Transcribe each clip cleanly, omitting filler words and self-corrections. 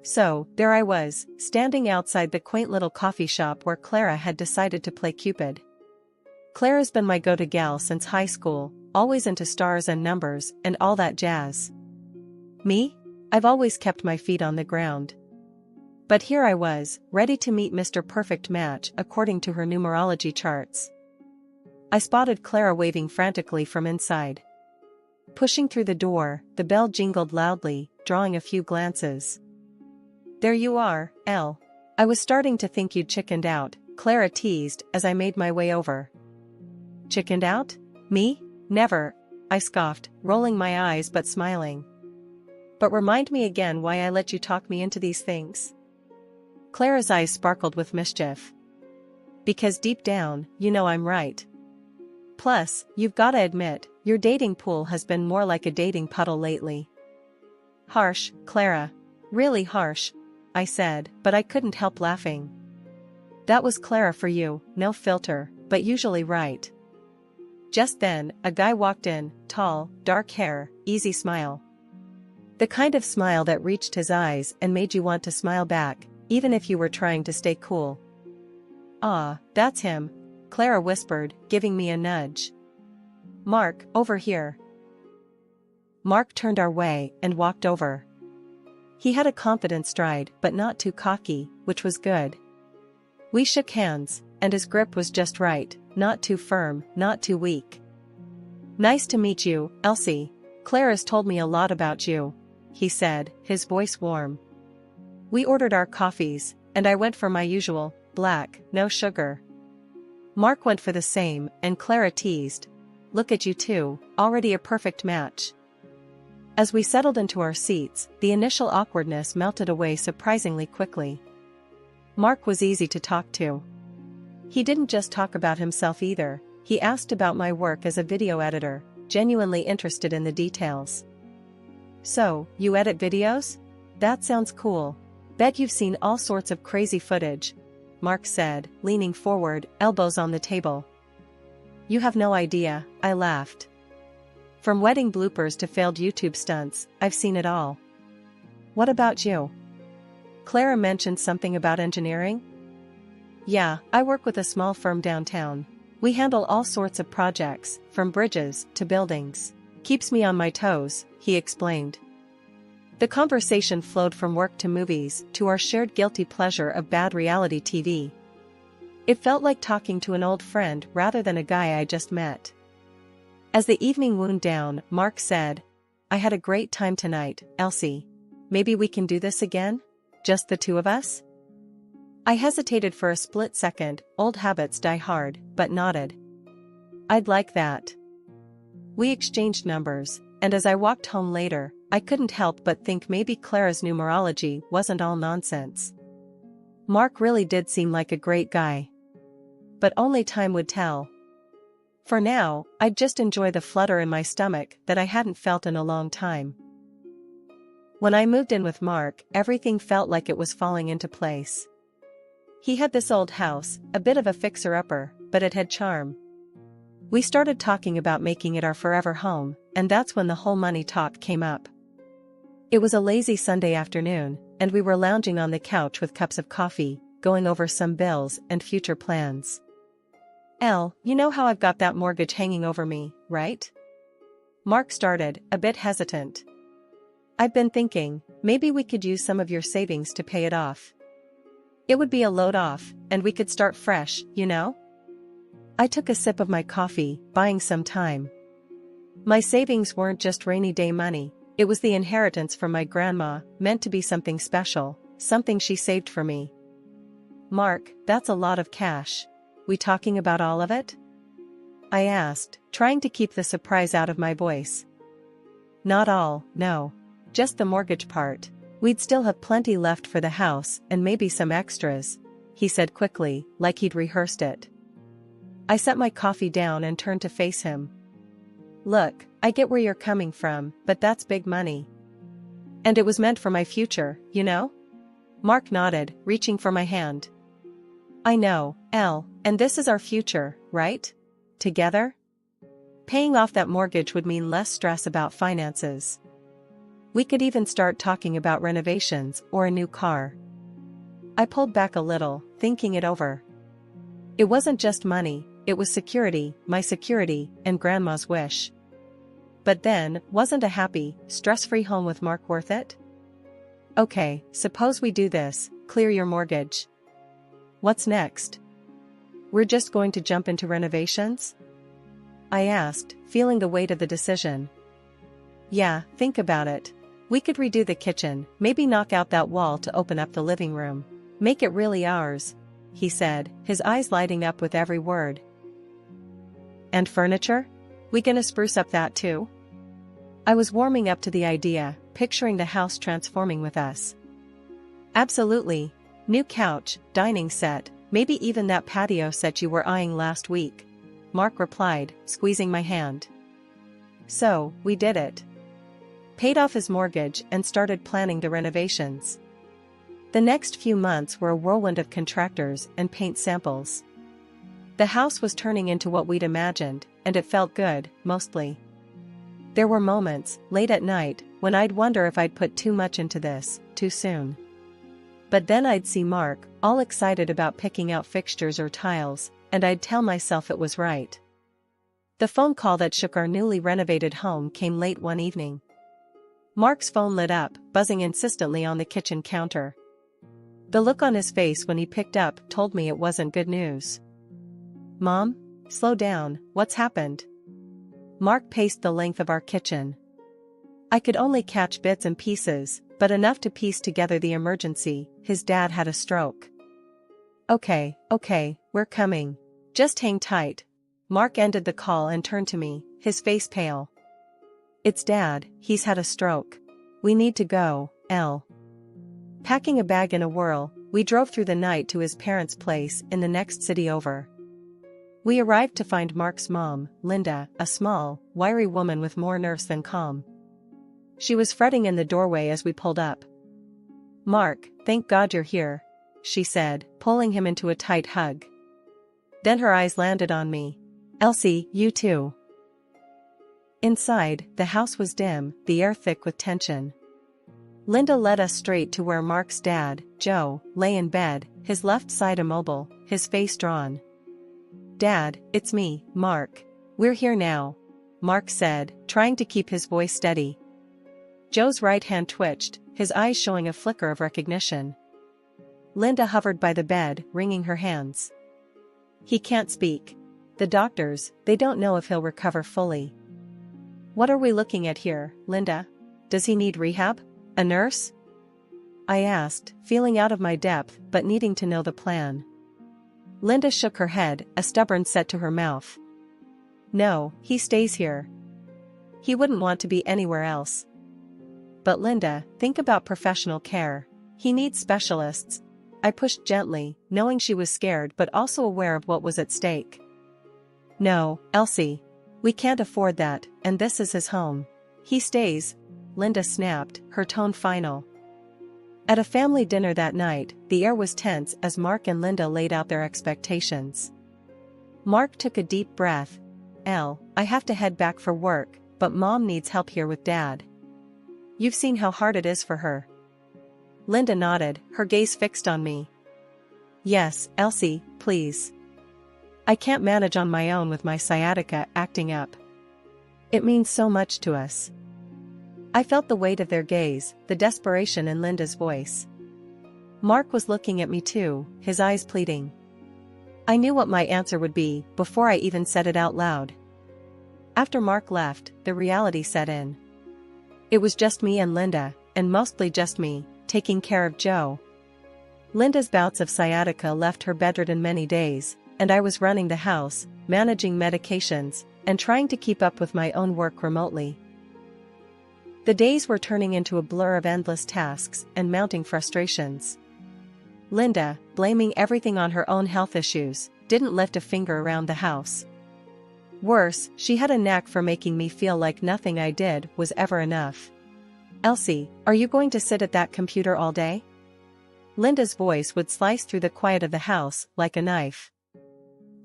So, there I was, standing outside the quaint little coffee shop where Clara had decided to play Cupid. Clara's been my go-to gal since high school, always into stars and numbers and all that jazz. Me? I've always kept my feet on the ground. But here I was, ready to meet Mr. Perfect Match according to her numerology charts. I spotted Clara waving frantically from inside. Pushing through the door, the bell jingled loudly, drawing a few glances. "There you are, Elle. I was starting to think you'd chickened out," Clara teased as I made my way over. "Chickened out? Me? Never," I scoffed, rolling my eyes but smiling. "But remind me again why I let you talk me into these things." Clara's eyes sparkled with mischief. "Because deep down, you know I'm right. Plus, you've gotta admit, your dating pool has been more like a dating puddle lately." "Harsh, Clara. Really harsh," I said, but I couldn't help laughing. That was Clara for you, no filter, but usually right. Just then, a guy walked in, tall, dark hair, easy smile. The kind of smile that reached his eyes and made you want to smile back, even if you were trying to stay cool. "Ah, that's him," Clara whispered, giving me a nudge. "Mark, over here." Mark turned our way and walked over. He had a confident stride but not too cocky, which was good. We shook hands, and his grip was just right, not too firm, not too weak. "Nice to meet you, Elsie. Clara's told me a lot about you," he said, his voice warm. We ordered our coffees, and I went for my usual, black, no sugar. Mark went for the same, and Clara teased, "Look at you two, already a perfect match." As we settled into our seats, the initial awkwardness melted away surprisingly quickly. Mark was easy to talk to. He didn't just talk about himself either, he asked about my work as a video editor, genuinely interested in the details. "So, you edit videos? That sounds cool. Bet you've seen all sorts of crazy footage," Mark said, leaning forward, elbows on the table. "You have no idea," I laughed. "From wedding bloopers to failed YouTube stunts, I've seen it all." "What about you?" Clara mentioned something about engineering. "Yeah, I work with a small firm downtown. We handle all sorts of projects, from bridges to buildings. Keeps me on my toes," he explained. The conversation flowed from work to movies to our shared guilty pleasure of bad reality TV. It felt like talking to an old friend rather than a guy I just met. As the evening wound down, Mark said, "I had a great time tonight, Elsie. Maybe we can do this again? Just the two of us?" I hesitated for a split second, old habits die hard, but nodded. "I'd like that." We exchanged numbers, and as I walked home later, I couldn't help but think maybe Clara's numerology wasn't all nonsense. Mark really did seem like a great guy. But only time would tell. For now, I'd just enjoy the flutter in my stomach that I hadn't felt in a long time. When I moved in with Mark, everything felt like it was falling into place. He had this old house, a bit of a fixer-upper, but it had charm. We started talking about making it our forever home, and that's when the whole money talk came up. It was a lazy Sunday afternoon, and we were lounging on the couch with cups of coffee, going over some bills and future plans. "Elle, you know how I've got that mortgage hanging over me, right?" Mark started, a bit hesitant. "I've been thinking, maybe we could use some of your savings to pay it off. It would be a load off, and we could start fresh, you know?" I took a sip of my coffee, buying some time. My savings weren't just rainy day money, it was the inheritance from my grandma, meant to be something special, something she saved for me. "Mark, that's a lot of cash. We talking about all of it?" I asked, trying to keep the surprise out of my voice. "Not all, no. Just the mortgage part. We'd still have plenty left for the house and maybe some extras," he said quickly, like he'd rehearsed it. I set my coffee down and turned to face him. "Look, I get where you're coming from, but that's big money. And it was meant for my future, you know?" Mark nodded, reaching for my hand. "I know, Elle, and this is our future, right? Together? Paying off that mortgage would mean less stress about finances." We could even start talking about renovations or a new car. I pulled back a little, thinking it over. It wasn't just money, it was security, my security, and Grandma's wish. But then, wasn't a happy, stress-free home with Mark worth it? Okay, suppose we do this, clear your mortgage. What's next? We're just going to jump into renovations? I asked, feeling the weight of the decision. Yeah, think about it. We could redo the kitchen, maybe knock out that wall to open up the living room. Make it really ours, he said, his eyes lighting up with every word. And furniture? We gonna spruce up that too? I was warming up to the idea, picturing the house transforming with us. Absolutely. New couch, dining set, maybe even that patio set you were eyeing last week, Mark replied, squeezing my hand. So, we did it. Paid off his mortgage and started planning the renovations. The next few months were a whirlwind of contractors and paint samples. The house was turning into what we'd imagined, and it felt good, mostly. There were moments, late at night, when I'd wonder if I'd put too much into this, too soon. But then I'd see Mark, all excited about picking out fixtures or tiles, and I'd tell myself it was right. The phone call that shook our newly renovated home came late one evening. Mark's phone lit up, buzzing insistently on the kitchen counter. The look on his face when he picked up told me it wasn't good news. Mom? Slow down, what's happened? Mark paced the length of our kitchen. I could only catch bits and pieces, but enough to piece together the emergency. His dad had a stroke. Okay, we're coming. Just hang tight. Mark ended the call and turned to me, his face pale. It's Dad, he's had a stroke. We need to go, Elle. Packing a bag in a whirl, we drove through the night to his parents' place in the next city over. We arrived to find Mark's mom, Linda, a small, wiry woman with more nerves than calm. She was fretting in the doorway as we pulled up. Mark, thank God you're here, she said, pulling him into a tight hug. Then her eyes landed on me. Elsie, you too. Inside, the house was dim, the air thick with tension. Linda led us straight to where Mark's dad, Joe, lay in bed, his left side immobile, his face drawn. Dad, it's me, Mark. We're here now, Mark said, trying to keep his voice steady. Joe's right hand twitched, his eyes showing a flicker of recognition. Linda hovered by the bed, wringing her hands. He can't speak. The doctors, they don't know if he'll recover fully. What are we looking at here, Linda? Does he need rehab? A nurse? I asked, feeling out of my depth but needing to know the plan. Linda shook her head, a stubborn set to her mouth. No, he stays here. He wouldn't want to be anywhere else. But Linda, think about professional care. He needs specialists. I pushed gently, knowing she was scared but also aware of what was at stake. No, Elsie. We can't afford that, and this is his home. He stays, Linda snapped, her tone final. At a family dinner that night, the air was tense as Mark and Linda laid out their expectations. Mark took a deep breath. Elle, I have to head back for work, but Mom needs help here with Dad. You've seen how hard it is for her. Linda nodded, her gaze fixed on me. Yes, Elsie, please. I can't manage on my own with my sciatica acting up. It means so much to us. I felt the weight of their gaze, the desperation in Linda's voice. Mark was looking at me too, his eyes pleading. I knew what my answer would be before I even said it out loud. After Mark left, the reality set in. It was just me and Linda, and mostly just me, taking care of Joe. Linda's bouts of sciatica left her bedridden many days, and I was running the house, managing medications, and trying to keep up with my own work remotely. The days were turning into a blur of endless tasks and mounting frustrations. Linda, blaming everything on her own health issues, didn't lift a finger around the house. Worse, she had a knack for making me feel like nothing I did was ever enough. Elsie, are you going to sit at that computer all day? Linda's voice would slice through the quiet of the house like a knife.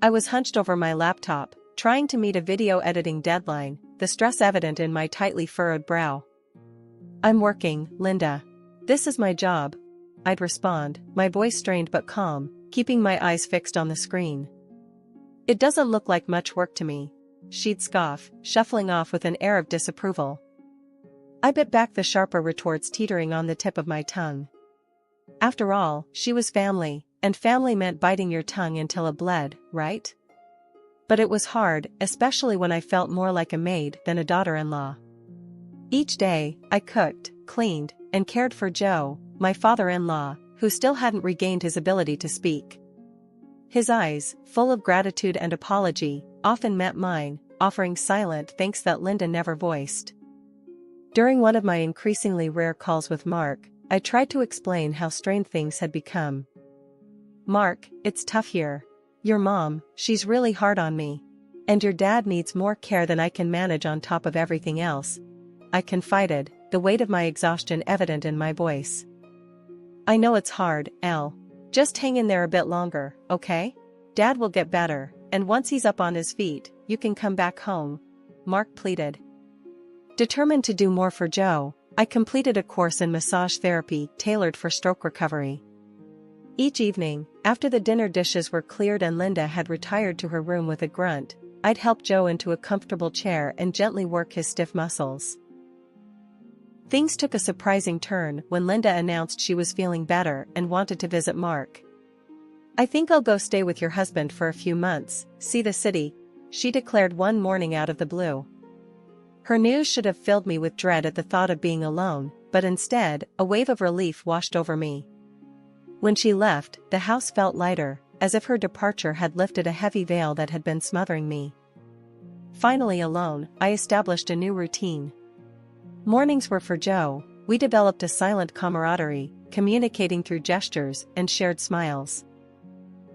I was hunched over my laptop, trying to meet a video editing deadline, the stress evident in my tightly furrowed brow. I'm working, Linda. This is my job. I'd respond, my voice strained but calm, keeping my eyes fixed on the screen. It doesn't look like much work to me. She'd scoff, shuffling off with an air of disapproval. I bit back the sharper retorts teetering on the tip of my tongue. After all, she was family, and family meant biting your tongue until it bled, right? But it was hard, especially when I felt more like a maid than a daughter-in-law. Each day, I cooked, cleaned, and cared for Joe, my father-in-law, who still hadn't regained his ability to speak. His eyes, full of gratitude and apology, often met mine, offering silent thanks that Linda never voiced. During one of my increasingly rare calls with Mark, I tried to explain how strained things had become. Mark, it's tough here. Your mom, she's really hard on me. And your dad needs more care than I can manage on top of everything else. I confided, the weight of my exhaustion evident in my voice. I know it's hard, Elle. Just hang in there a bit longer, okay? Dad will get better, and once he's up on his feet, you can come back home, Mark pleaded. Determined to do more for Joe, I completed a course in massage therapy tailored for stroke recovery. Each evening, after the dinner dishes were cleared and Linda had retired to her room with a grunt, I'd help Joe into a comfortable chair and gently work his stiff muscles. Things took a surprising turn when Linda announced she was feeling better and wanted to visit Mark. I think I'll go stay with your husband for a few months, see the city, she declared one morning out of the blue. Her news should have filled me with dread at the thought of being alone, but instead, a wave of relief washed over me. When she left, the house felt lighter, as if her departure had lifted a heavy veil that had been smothering me. Finally alone, I established a new routine. Mornings were for Joe. We developed a silent camaraderie, communicating through gestures and shared smiles.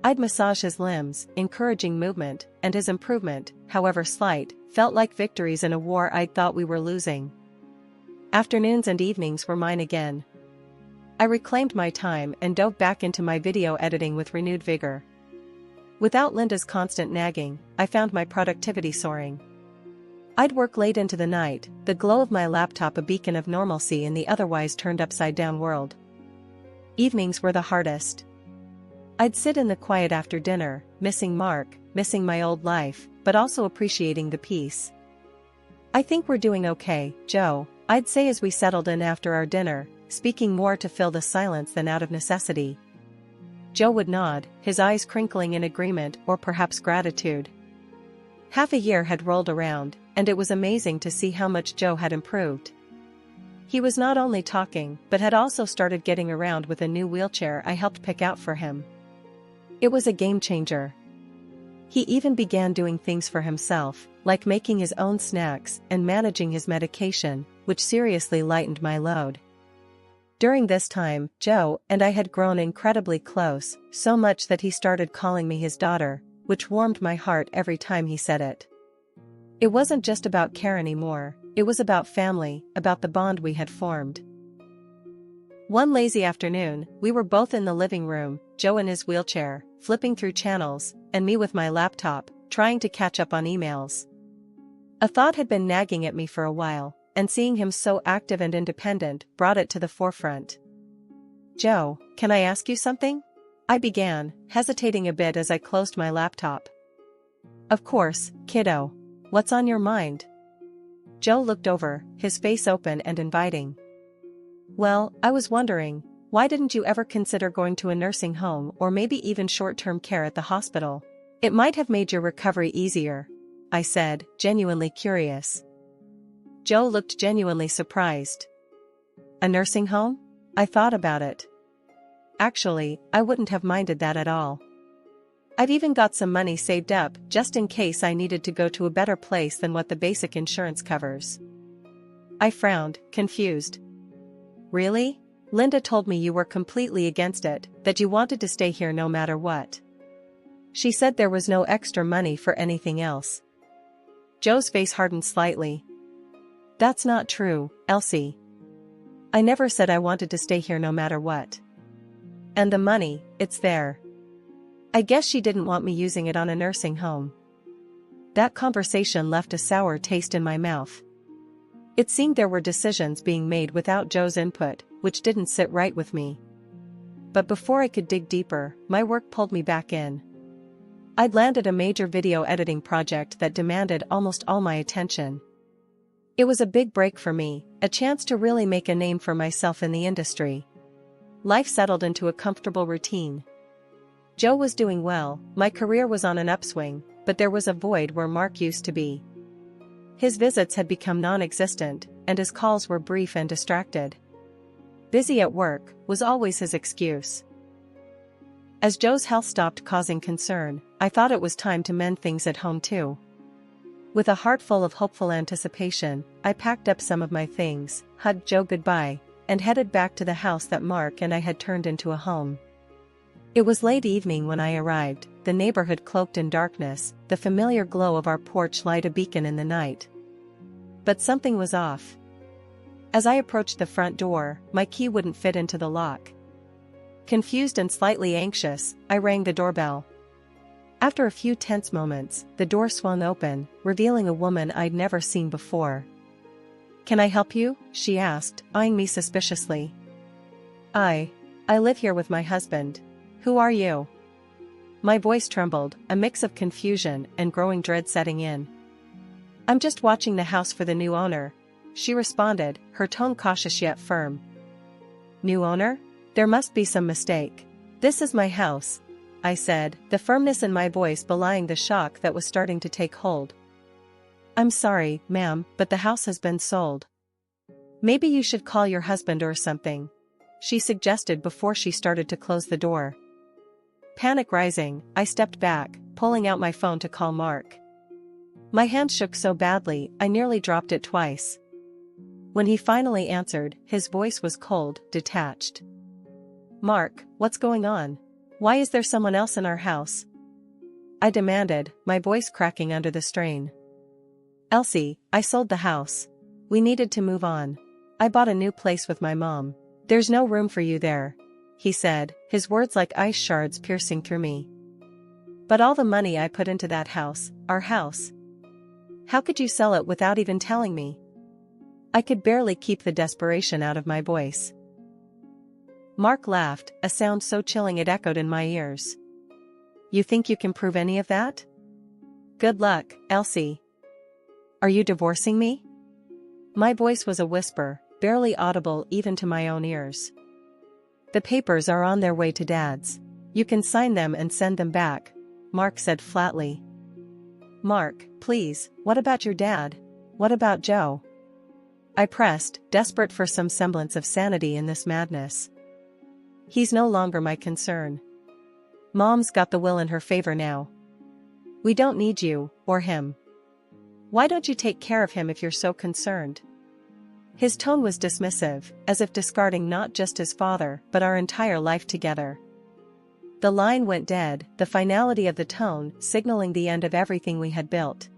I'd massage his limbs, encouraging movement, and his improvement, however slight, felt like victories in a war I'd thought we were losing. Afternoons and evenings were mine again. I reclaimed my time and dove back into my video editing with renewed vigor. Without Linda's constant nagging, I found my productivity soaring. I'd work late into the night, the glow of my laptop a beacon of normalcy in the otherwise turned upside-down world. Evenings were the hardest. I'd sit in the quiet after dinner, missing Mark, missing my old life, but also appreciating the peace. I think we're doing okay, Joe, I'd say as we settled in after our dinner, speaking more to fill the silence than out of necessity. Joe would nod, his eyes crinkling in agreement or perhaps gratitude. Half a year had rolled around, and it was amazing to see how much Joe had improved. He was not only talking, but had also started getting around with a new wheelchair I helped pick out for him. It was a game changer. He even began doing things for himself, like making his own snacks and managing his medication, which seriously lightened my load. During this time, Joe and I had grown incredibly close, so much that he started calling me his daughter, which warmed my heart every time he said it. It wasn't just about care anymore, it was about family, about the bond we had formed. One lazy afternoon, we were both in the living room, Joe in his wheelchair, flipping through channels, and me with my laptop, trying to catch up on emails. A thought had been nagging at me for a while, and seeing him so active and independent brought it to the forefront. Joe, can I ask you something? I began, hesitating a bit as I closed my laptop. Of course, kiddo. What's on your mind? Joe looked over, his face open and inviting. Well, I was wondering, why didn't you ever consider going to a nursing home or maybe even short-term care at the hospital? It might have made your recovery easier, I said, genuinely curious. Joe looked genuinely surprised. A nursing home? I thought about it. Actually, I wouldn't have minded that at all. I've even got some money saved up just in case I needed to go to a better place than what the basic insurance covers. I frowned, confused. Really? Linda told me you were completely against it, that you wanted to stay here no matter what. She said there was no extra money for anything else. Joe's face hardened slightly. That's not true, Elsie. I never said I wanted to stay here no matter what. And the money, it's there. I guess she didn't want me using it on a nursing home. That conversation left a sour taste in my mouth. It seemed there were decisions being made without Joe's input, which didn't sit right with me. But before I could dig deeper, my work pulled me back in. I'd landed a major video editing project that demanded almost all my attention. It was a big break for me, a chance to really make a name for myself in the industry. Life settled into a comfortable routine. Joe was doing well, my career was on an upswing, but there was a void where Mark used to be. His visits had become non-existent, and his calls were brief and distracted. Busy at work was always his excuse. As Joe's health stopped causing concern, I thought it was time to mend things at home too. With a heart full of hopeful anticipation, I packed up some of my things, hugged Joe goodbye, and headed back to the house that Mark and I had turned into a home. It was late evening when I arrived, the neighborhood cloaked in darkness, the familiar glow of our porch light a beacon in the night. But something was off. As I approached the front door, my key wouldn't fit into the lock. Confused and slightly anxious, I rang the doorbell. After a few tense moments, the door swung open, revealing a woman I'd never seen before. "Can I help you?" she asked, eyeing me suspiciously. I live here with my husband. Who are you?" My voice trembled, a mix of confusion and growing dread setting in. "I'm just watching the house for the new owner," she responded, her tone cautious yet firm. "New owner? There must be some mistake. This is my house," I said, the firmness in my voice belying the shock that was starting to take hold. "I'm sorry, ma'am, but the house has been sold. Maybe you should call your husband or something," she suggested before she started to close the door. Panic rising, I stepped back, pulling out my phone to call Mark. My hand shook so badly, I nearly dropped it twice. When he finally answered, his voice was cold, detached. "Mark, what's going on? Why is there someone else in our house?" I demanded, my voice cracking under the strain. "Elsie, I sold the house. We needed to move on. I bought a new place with my mom. There's no room for you there," he said, his words like ice shards piercing through me. "But all the money I put into that house, our house. How could you sell it without even telling me?" I could barely keep the desperation out of my voice. Mark laughed, a sound so chilling it echoed in my ears. "You think you can prove any of that? Good luck, Elsie. Are you divorcing me?" My voice was a whisper, barely audible even to my own ears. "The papers are on their way to Dad's. You can sign them and send them back," Mark said flatly. "Mark, please, what about your dad? What about Joe?" I pressed, desperate for some semblance of sanity in this madness. "He's no longer my concern. Mom's got the will in her favor now. We don't need you, or him. Why don't you take care of him if you're so concerned?" His tone was dismissive, as if discarding not just his father but our entire life together. The line went dead, the finality of the tone signaling the end of everything we had built.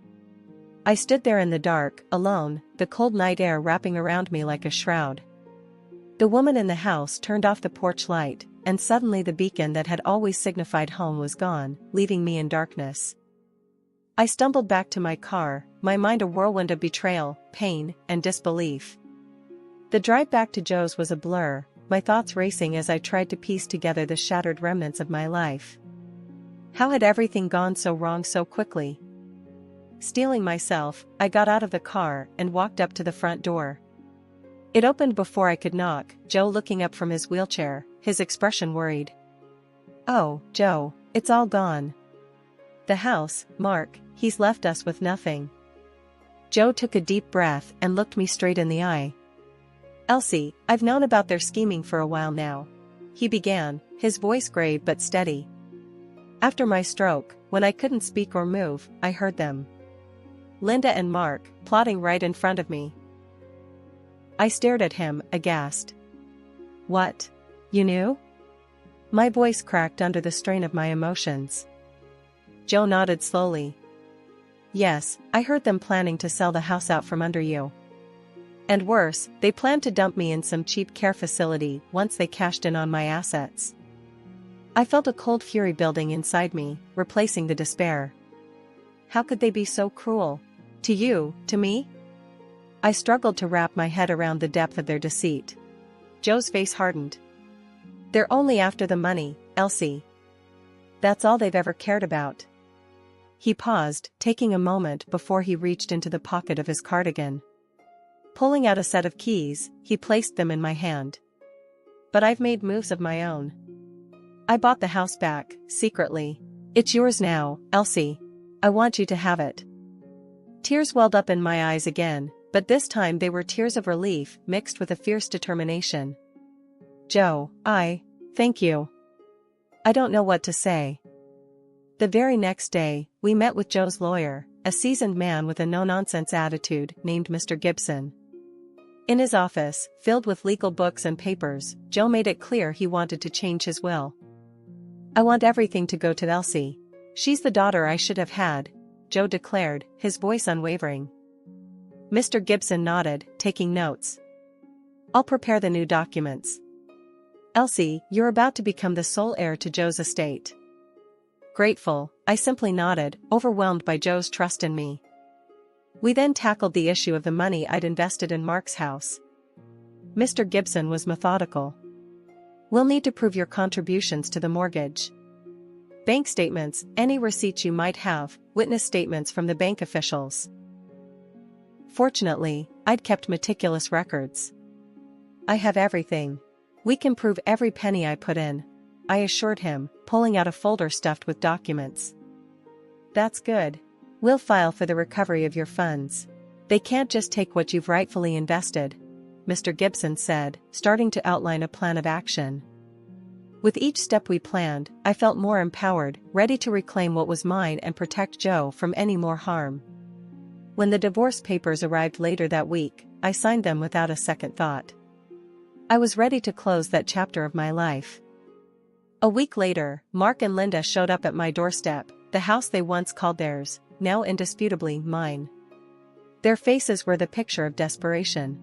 I stood there in the dark, alone, the cold night air wrapping around me like a shroud. The woman in the house turned off the porch light, and suddenly the beacon that had always signified home was gone, leaving me in darkness. I stumbled back to my car, my mind a whirlwind of betrayal, pain, and disbelief. The drive back to Joe's was a blur, my thoughts racing as I tried to piece together the shattered remnants of my life. How had everything gone so wrong so quickly? Steeling myself, I got out of the car and walked up to the front door. It opened before I could knock, Joe looking up from his wheelchair, his expression worried. "Oh, Joe, it's all gone. The house, Mark, he's left us with nothing." Joe took a deep breath and looked me straight in the eye. "Elsie, I've known about their scheming for a while now," he began, his voice grave but steady. "After my stroke, when I couldn't speak or move, I heard them. Linda and Mark, plotting right in front of me." I stared at him, aghast. "What? You knew?" My voice cracked under the strain of my emotions. Joe nodded slowly. "Yes, I heard them planning to sell the house out from under you. And worse, they planned to dump me in some cheap care facility once they cashed in on my assets." I felt a cold fury building inside me, replacing the despair. How could they be so cruel? To you, to me? I struggled to wrap my head around the depth of their deceit. Joe's face hardened. They're only after the money, Elsie. That's all they've ever cared about. He paused, taking a moment before he reached into the pocket of his cardigan. Pulling out a set of keys, he placed them in my hand. But I've made moves of my own. I bought the house back, secretly. It's yours now, Elsie. I want you to have it. Tears welled up in my eyes again, but this time they were tears of relief mixed with a fierce determination. Joe, thank you. I don't know what to say. The very next day, we met with Joe's lawyer, a seasoned man with a no-nonsense attitude named Mr. Gibson. In his office, filled with legal books and papers, Joe made it clear he wanted to change his will. I want everything to go to Elsie. She's the daughter I should have had, Joe declared, his voice unwavering. Mr. Gibson nodded, taking notes. I'll prepare the new documents. Elsie, you're about to become the sole heir to Joe's estate. Grateful, I simply nodded, overwhelmed by Joe's trust in me. We then tackled the issue of the money I'd invested in Mark's house. Mr. Gibson was methodical. We'll need to prove your contributions to the mortgage. Bank statements, any receipts you might have, witness statements from the bank officials. Fortunately, I'd kept meticulous records. I have everything. We can prove every penny I put in, I assured him, pulling out a folder stuffed with documents. That's good. We'll file for the recovery of your funds. They can't just take what you've rightfully invested, Mr. Gibson said, starting to outline a plan of action. With each step we planned, I felt more empowered, ready to reclaim what was mine and protect Joe from any more harm. When the divorce papers arrived later that week, I signed them without a second thought. I was ready to close that chapter of my life. A week later, Mark and Linda showed up at my doorstep, the house they once called theirs, now indisputably mine. Their faces were the picture of desperation.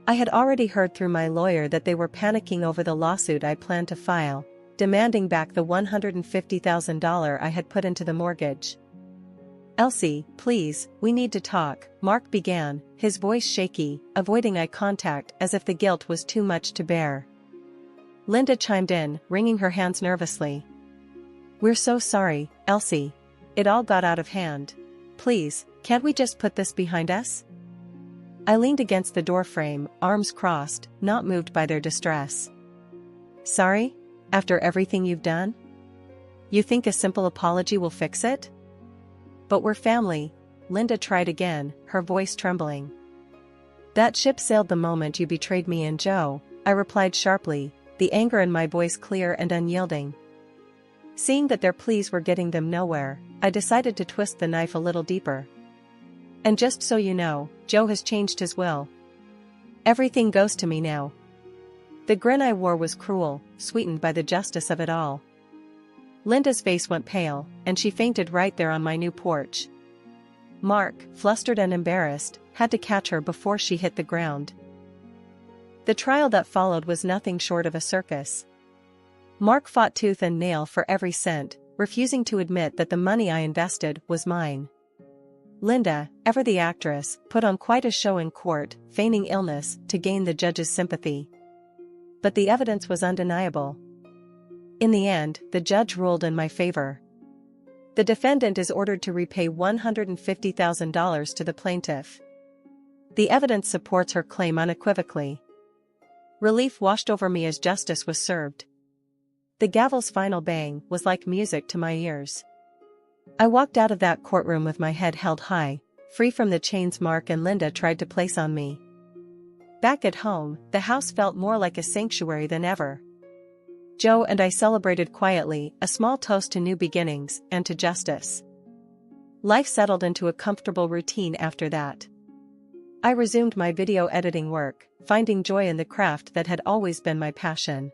I had already heard through my lawyer that they were panicking over the lawsuit I planned to file, demanding back the $150,000 I had put into the mortgage. Elsie, please, we need to talk, Mark began, his voice shaky, avoiding eye contact as if the guilt was too much to bear. Linda chimed in, wringing her hands nervously. We're so sorry, Elsie. It all got out of hand. Please, can't we just put this behind us? I leaned against the doorframe, arms crossed, not moved by their distress. Sorry? After everything you've done? You think a simple apology will fix it? But we're family, Linda tried again, her voice trembling. That ship sailed the moment you betrayed me and Joe, I replied sharply, the anger in my voice clear and unyielding. Seeing that their pleas were getting them nowhere, I decided to twist the knife a little deeper. And just so you know, Joe has changed his will. Everything goes to me now. The grin I wore was cruel, sweetened by the justice of it all. Linda's face went pale, and she fainted right there on my new porch. Mark, flustered and embarrassed, had to catch her before she hit the ground. The trial that followed was nothing short of a circus. Mark fought tooth and nail for every cent, refusing to admit that the money I invested was mine. Linda, ever the actress, put on quite a show in court, feigning illness to gain the judge's sympathy. But the evidence was undeniable. In the end, the judge ruled in my favor. The defendant is ordered to repay $150,000 to the plaintiff. The evidence supports her claim unequivocally. Relief washed over me as justice was served. The gavel's final bang was like music to my ears. I walked out of that courtroom with my head held high, free from the chains Mark and Linda tried to place on me. Back at home, the house felt more like a sanctuary than ever. Joe and I celebrated quietly, a small toast to new beginnings and to justice. Life settled into a comfortable routine after that. I resumed my video editing work, finding joy in the craft that had always been my passion.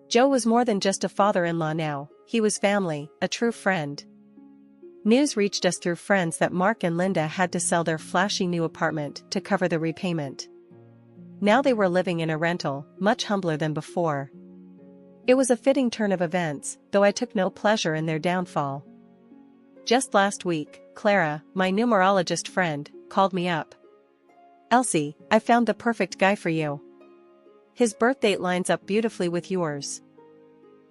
Joe was more than just a father-in-law now, he was family, a true friend. News reached us through friends that Mark and Linda had to sell their flashy new apartment to cover the repayment. Now they were living in a rental, much humbler than before. It was a fitting turn of events, though I took no pleasure in their downfall. Just last week, Clara, my numerologist friend, called me up. Elsie, I found the perfect guy for you. His birth date lines up beautifully with yours.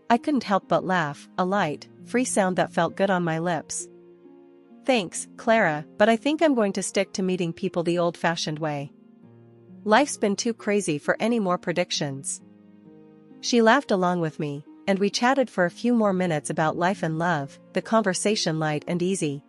I couldn't help but laugh, a light, free sound that felt good on my lips. Thanks, Clara, but I think I'm going to stick to meeting people the old-fashioned way. Life's been too crazy for any more predictions. She laughed along with me, and we chatted for a few more minutes about life and love, the conversation light and easy,